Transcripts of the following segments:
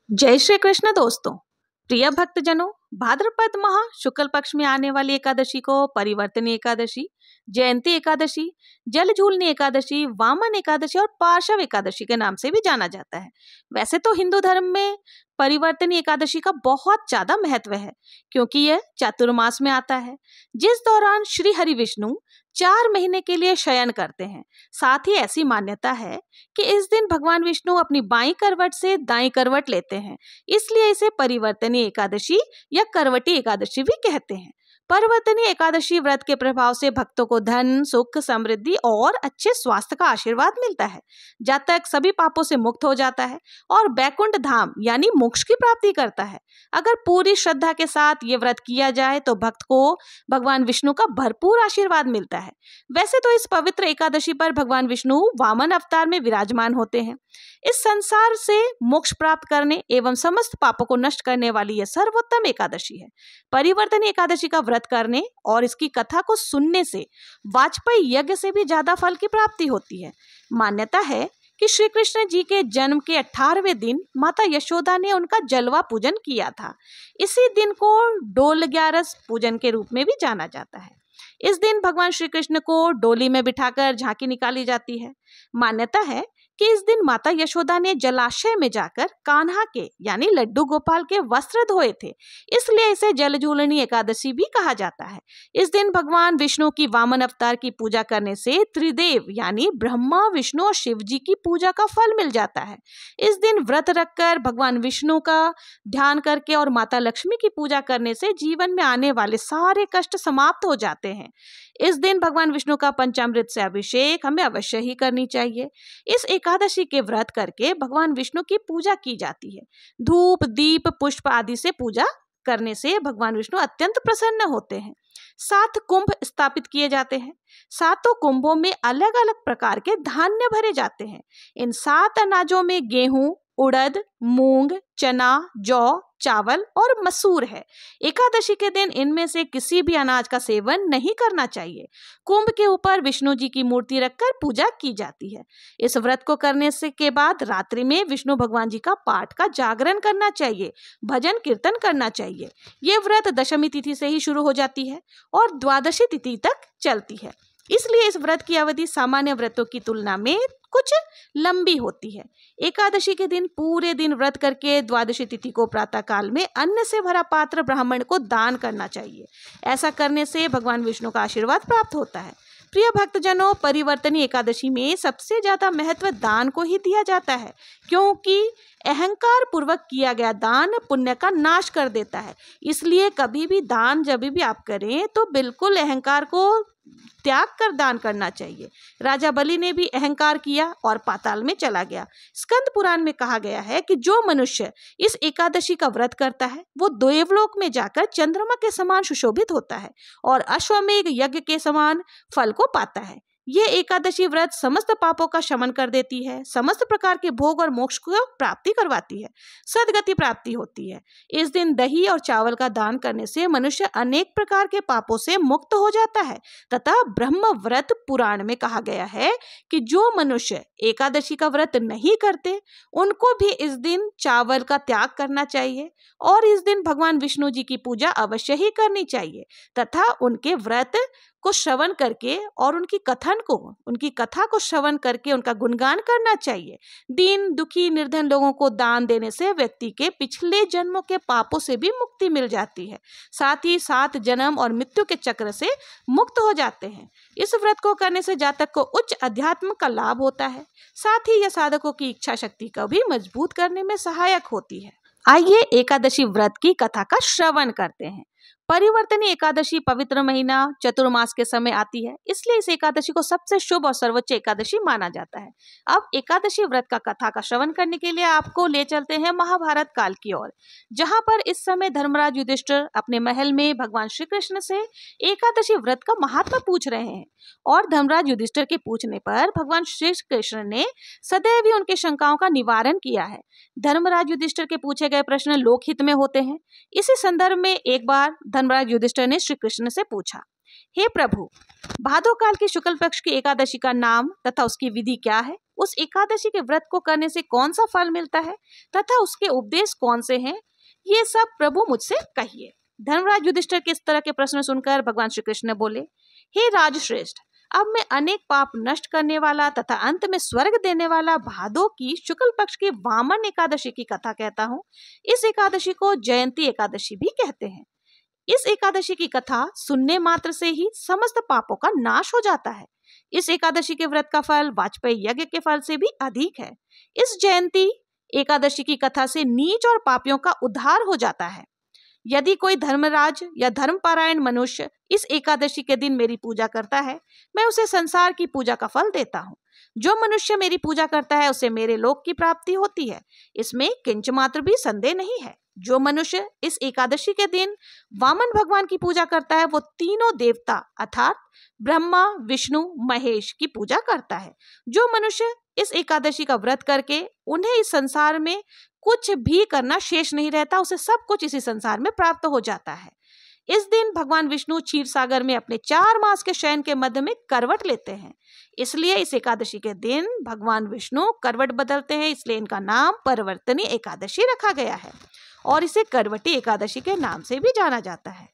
जय श्री कृष्ण दोस्तों। प्रिय भक्तजनों, भाद्रपद माह शुक्ल पक्ष में आने वाली एकादशी को परिवर्तनी एकादशी, जयंती एकादशी, जलझूलनी एकादशी, वामन एकादशी और पार्श्व एकादशी के नाम से भी जाना जाता है। वैसे तो हिंदू धर्म में परिवर्तनी एकादशी का बहुत ज्यादा महत्व है, क्योंकि यह चातुर्मास में आता है, जिस दौरान श्री हरि विष्णु 4 महीने के लिए शयन करते हैं। साथ ही ऐसी मान्यता है कि इस दिन भगवान विष्णु अपनी बाईं करवट से दाईं करवट लेते हैं, इसलिए इसे परिवर्तनी एकादशी या करवटी एकादशी भी कहते हैं। परिवर्तनी एकादशी व्रत के प्रभाव से भक्तों को धन, सुख, समृद्धि और अच्छे स्वास्थ्य का आशीर्वाद मिलता है। जातक सभी पापों से मुक्त हो जाता है और बैकुंठ धाम यानी मोक्ष की प्राप्ति करता है। अगर पूरी श्रद्धा के साथ ये व्रत किया जाए तो भक्त को भगवान विष्णु का भरपूर आशीर्वाद मिलता है। वैसे तो इस पवित्र एकादशी पर भगवान विष्णु वामन अवतार में विराजमान होते हैं। इस संसार से मोक्ष प्राप्त करने एवं समस्त पापों को नष्ट करने वाली यह सर्वोत्तम एकादशी है। परिवर्तनी एकादशी का व्रत करने और इसकी कथा को सुनने से वाजपेयी यज्ञ से भी ज्यादा फल की प्राप्ति होती है। मान्यता है कि श्री कृष्ण जी के जन्म के 18वें दिन माता यशोदा ने उनका जलवा पूजन किया था। इसी दिन को डोल ग्यारस पूजन के रूप में भी जाना जाता है। इस दिन भगवान श्री कृष्ण को डोली में बिठाकर झांकी निकाली जाती है। मान्यता है कि इस दिन माता यशोदा ने जलाशय में जाकर कान्हा के यानी लड्डू गोपाल के वस्त्र धोए थे, इसलिए इसे जलझूलनी एकादशी भी कहा जाता है। इस दिन भगवान विष्णु की वामन अवतार की पूजा करने से त्रिदेव यानी ब्रह्मा, विष्णु और शिव जी की पूजा का फल मिल जाता है। इस दिन व्रत रखकर भगवान विष्णु का ध्यान करके और माता लक्ष्मी की पूजा करने से जीवन में आने वाले सारे कष्ट समाप्त हो जाते हैं। इस दिन भगवान विष्णु का पंचामृत से अभिषेक हमें अवश्य ही करनी चाहिए। इस एकादशी के व्रत करके भगवान विष्णु की पूजा की जाती है। धूप, दीप, पुष्प आदि से पूजा करने से भगवान विष्णु अत्यंत प्रसन्न होते हैं। 7 कुंभ स्थापित किए जाते हैं। 7 कुंभों में अलग अलग प्रकार के धान्य भरे जाते हैं। इन 7 अनाजों में गेहूं, उड़द, मूंग, चना, जौ, चावल और मसूर है। एकादशी के दिन इनमें से किसी भी अनाज का सेवन नहीं करना चाहिए। कुंभ के ऊपर विष्णु जी की मूर्ति रखकर पूजा की जाती है। इस व्रत को करने से के बाद रात्रि में विष्णु भगवान जी का पाठ का जागरण करना चाहिए, भजन कीर्तन करना चाहिए। ये व्रत दशमी तिथि से ही शुरू हो जाती है और द्वादशी तिथि तक चलती है, इसलिए इस व्रत की अवधि सामान्य व्रतों की तुलना में कुछ लंबी होती है। एकादशी के दिन पूरे दिन व्रत करके द्वादशी तिथि को प्रातः काल में अन्न से भरा पात्र ब्राह्मण को दान करना चाहिए। ऐसा करने से भगवान विष्णु का आशीर्वाद प्राप्त होता है। प्रिय भक्तजनों, परिवर्तनी एकादशी में सबसे ज्यादा महत्व दान को ही दिया जाता है, क्योंकि अहंकार पूर्वक किया गया दान पुण्य का नाश कर देता है। इसलिए कभी भी दान जब भी आप करें तो बिल्कुल अहंकार को त्याग कर दान करना चाहिए। राजा बलि ने भी अहंकार किया और पाताल में चला गया। स्कंद पुराण में कहा गया है कि जो मनुष्य इस एकादशी का व्रत करता है वो देवलोक में जाकर चंद्रमा के समान सुशोभित होता है और अश्वमेध यज्ञ के समान फल को पाता है। ये एकादशी व्रत समस्त पापों का शमन कर देती है, समस्त प्रकार के भोग और मोक्ष को प्राप्ति करवाती है, सदगति प्राप्ति होती है। इस दिन दही और चावल का दान करने से मनुष्य अनेक प्रकार के पापों से मुक्त हो जाता है तथा ब्रह्म व्रत पुराण में कहा गया है कि जो मनुष्य एकादशी का व्रत नहीं करते उनको भी इस दिन चावल का त्याग करना चाहिए और इस दिन भगवान विष्णु जी की पूजा अवश्य ही करनी चाहिए तथा उनके व्रत को श्रवण करके और उनकी कथा को श्रवण करके उनका गुणगान करना चाहिए। दीन, दुखी, निर्धन लोगों को दान देने से व्यक्ति के पिछले जन्मों के पापों से भी मुक्ति मिल जाती है। साथ ही 7 जन्म और मृत्यु के चक्र से मुक्त हो जाते हैं। इस व्रत को करने से जातक को उच्च अध्यात्म का लाभ होता है। साथ ही यह साधकों की इच्छा शक्ति को भी मजबूत करने में सहायक होती है। आइए एकादशी व्रत की कथा का श्रवण करते हैं। परिवर्तनी एकादशी पवित्र महीना चतुर्मास के समय आती है, इसलिए इस एकादशी को सबसे शुभ और सर्वोच्च एकादशी माना जाता है। अब एकादशी व्रत का कथा का श्रवण करने के लिए आपको ले चलते हैं महाभारत काल की ओर, जहां पर इस समय धर्मराज युधिष्ठिर अपने महल में भगवान श्री कृष्ण से एकादशी व्रत का महात्मा पूछ रहे हैं और धर्मराज युधिष्ठिर के पूछने पर भगवान श्री कृष्ण ने सदैव ही उनके शंकाओं का निवारण किया है। धर्मराज युधिष्ठिर के पूछे गए प्रश्न लोकहित में होते हैं। इसी संदर्भ में एक बार धर्मराज युधिष्ठिर ने श्री कृष्ण से पूछा, हे प्रभु, भादो काल की शुक्ल पक्ष की एकादशी का नाम तथा उसकी विधि क्या है, उस एकादशी के व्रत को करने से कौन सा फल मिलता है तथा उसके उपदेश कौन से हैं, ये सब प्रभु मुझसे कहिए। धर्मराज युधिष्ठिर के इस तरह के प्रश्न सुनकर भगवान श्री कृष्ण ने बोले, हे राजश्रेष्ठ, अब मैं अनेक पाप नष्ट करने वाला तथा अंत में स्वर्ग देने वाला भादो की शुक्ल पक्ष की वामन एकादशी की कथा कहता हूँ। इस एकादशी को जयंती एकादशी भी कहते हैं। इस एकादशी की कथा सुनने मात्र से ही समस्त पापों का नाश हो जाता है। इस एकादशी के व्रत का फल वाजपेयी यज्ञ के फल से भी अधिक है। इस जयंती एकादशी की कथा से नीच और पापियों का उद्धार हो जाता है। यदि कोई धर्मराज या धर्मपरायण मनुष्य इस एकादशी के दिन मेरी पूजा करता है, मैं उसे संसार की पूजा का फल देता हूँ। जो मनुष्य मेरी पूजा करता है उसे मेरे लोक की प्राप्ति होती है, इसमें किंच मात्र भी संदेह नहीं है। जो मनुष्य इस एकादशी के दिन वामन भगवान की पूजा करता है वो तीनों देवता अर्थात ब्रह्मा, विष्णु, महेश की पूजा करता है। जो मनुष्य इस एकादशी का व्रत करके उन्हें इस संसार में कुछ भी करना शेष नहीं रहता, उसे सब कुछ इसी संसार में प्राप्त हो जाता है। इस दिन भगवान विष्णु क्षीर सागर में अपने 4 मास के शयन के मध्य में करवट लेते हैं, इसलिए इस एकादशी के दिन भगवान विष्णु करवट बदलते हैं, इसलिए इनका नाम परिवर्तनी एकादशी रखा गया है और इसे करवटी एकादशी के नाम से भी जाना जाता है।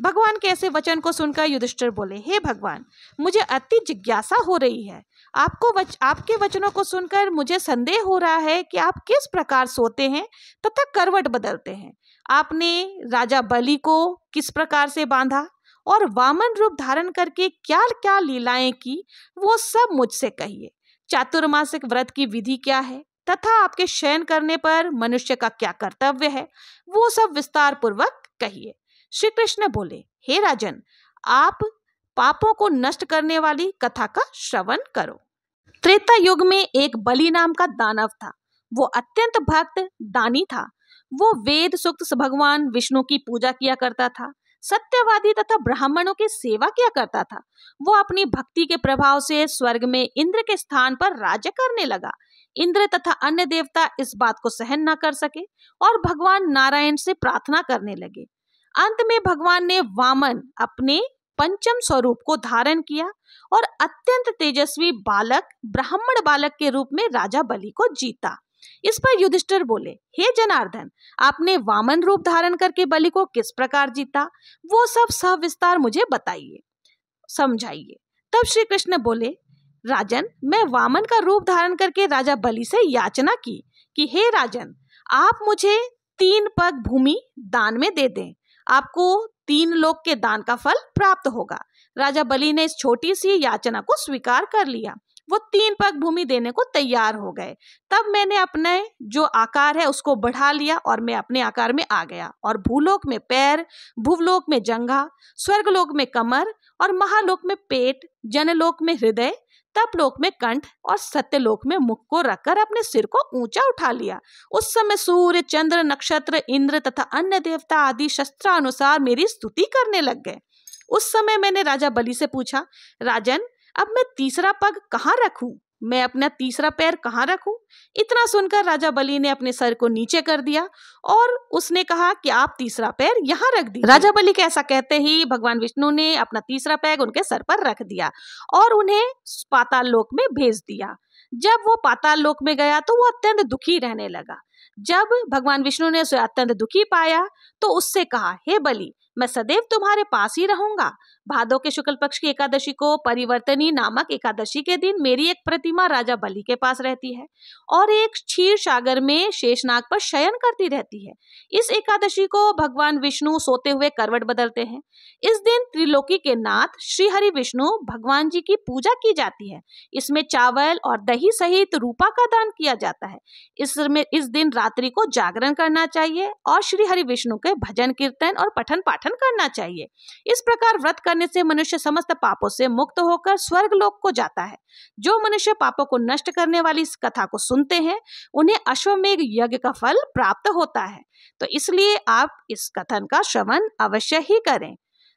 भगवान के ऐसे वचन को सुनकर युधिष्ठिर बोले, हे भगवान, मुझे अति जिज्ञासा हो रही है। आपके वचनों को सुनकर मुझे संदेह हो रहा है कि आप किस प्रकार सोते हैं तथा करवट बदलते हैं। आपने राजा बलि को किस प्रकार से बांधा और वामन रूप धारण करके क्या क्या लीलाएं की, वो सब मुझसे कहिए। चातुर्मासिक व्रत की विधि क्या है तथा आपके शयन करने पर मनुष्य का क्या कर्तव्य है, वो सब विस्तार पूर्वक कहिए। श्री कृष्ण बोले, हे राजन, आप पापों को नष्ट करने वाली कथा का श्रवण करो। त्रेता युग में एक बलि नाम का दानव था। वो अत्यंत भक्त दानी था। वो वेद सूक्त भगवान विष्णु की पूजा किया करता था, सत्यवादी तथा ब्राह्मणों की सेवा किया करता था। वो अपनी भक्ति के प्रभाव से स्वर्ग में इंद्र के स्थान पर राज्य करने लगा। इंद्र तथा अन्य देवता इस बात को सहन न कर सके और भगवान नारायण से प्रार्थना करने लगे। अंत में भगवान ने वामन अपने पंचम स्वरूप को धारण किया और अत्यंत तेजस्वी बालक ब्राह्मण बालक के रूप में राजा बलि को जीता। इस पर युधिष्ठिर बोले, हे जनार्दन, आपने वामन रूप धारण करके बलि को किस प्रकार जीता, वो सब सविस्तार मुझे बताइए, समझाइए। तब श्री कृष्ण बोले, राजन, मैं वामन का रूप धारण करके राजा बलि से याचना की कि हे राजन, आप मुझे 3 पग भूमि दान में दे दें, आपको 3 लोक के दान का फल प्राप्त होगा। राजा बलि ने इस छोटी सी याचना को स्वीकार कर लिया। वो 3 पग भूमि देने को तैयार हो गए। तब मैंने अपने जो आकार है उसको बढ़ा लिया और मैं अपने आकार में आ गया और भूलोक में पैर, भुवलोक में जंघा, स्वर्गलोक में कमर और महालोक में पेट, जनलोक में हृदय, तपलोक में कंठ और सत्यलोक में मुख को रखकर अपने सिर को ऊंचा उठा लिया। उस समय सूर्य, चंद्र, नक्षत्र, इंद्र तथा अन्य देवता आदि शस्त्रानुसार मेरी स्तुति करने लग गए। उस समय मैंने राजा बलि से पूछा, राजन, अब मैं तीसरा पग कहाँ रखूं? मैं अपना तीसरा पैर कहाँ रखूं? इतना सुनकर राजा बलि ने अपने सर को नीचे कर दिया और उसने कहा कि आप तीसरा पैर यहाँ रख दीजिए। राजा बलि के ऐसा कहते ही भगवान विष्णु ने अपना तीसरा पैर उनके सर पर रख दिया और उन्हें पाताल लोक में भेज दिया। जब वो पाताल लोक में गया तो वो अत्यंत दुखी रहने लगा। जब भगवान विष्णु ने उसे अत्यंत दुखी पाया तो उससे कहा, हे बलि, मैं सदैव तुम्हारे पास ही रहूंगा। भादो के शुक्ल पक्ष की एकादशी को परिवर्तनी नामक एकादशी के दिन मेरी एक प्रतिमा राजा बलि के पास रहती है और एक क्षीर सागर में शेषनाग पर शयन करती रहती है। इस एकादशी को भगवान विष्णु सोते हुए करवट बदलते हैं। इस दिन त्रिलोकी के नाथ श्री हरि विष्णु भगवान जी की पूजा की जाती है। इसमें चावल और दही सहित रूपा का दान किया जाता है। इस दिन रात्रि को जागरण करना चाहिए और श्री हरि विष्णु के भजन कीर्तन और पठन पाठन करना चाहिए। इस प्रकार व्रत करने से मनुष्य समस्त पापों से मुक्त होकर स्वर्ग लोक को जाता है। जो मनुष्य पापों को नष्ट करने वाली इस कथा को सुनते हैं उन्हें अश्वमेघ यज्ञ का फल प्राप्त होता है। तो इसलिए आप इस कथन का श्रवण अवश्य ही करें।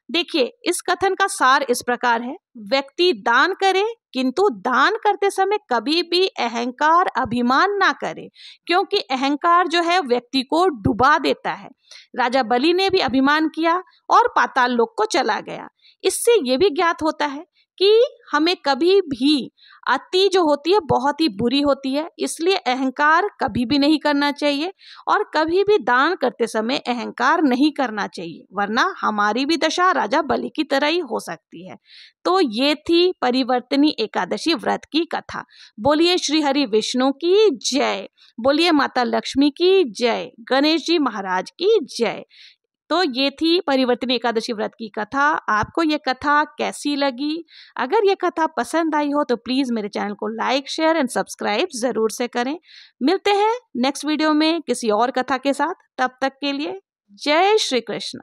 देखिए, इस कथन का सार इस प्रकार है, व्यक्ति दान करे किंतु दान करते समय कभी भी अहंकार अभिमान ना करे, क्योंकि अहंकार जो है व्यक्ति को डुबा देता है। राजा बलि ने भी अभिमान किया और पाताल लोक को चला गया। इससे ये भी ज्ञात होता है कि हमें कभी भी अति जो होती है बहुत ही बुरी होती है, इसलिए अहंकार कभी भी नहीं करना चाहिए और कभी भी दान करते समय अहंकार नहीं करना चाहिए, वरना हमारी भी दशा राजा बलि की तरह ही हो सकती है। तो ये थी परिवर्तनी एकादशी व्रत की कथा। बोलिए श्री हरि विष्णु की जय, बोलिए माता लक्ष्मी की जय, गणेश जी महाराज की जय। तो ये थी परिवर्तनी एकादशी व्रत की कथा। आपको ये कथा कैसी लगी? अगर ये कथा पसंद आई हो तो प्लीज मेरे चैनल को लाइक, शेयर एंड सब्सक्राइब जरूर से करें। मिलते हैं नेक्स्ट वीडियो में किसी और कथा के साथ। तब तक के लिए जय श्री कृष्ण।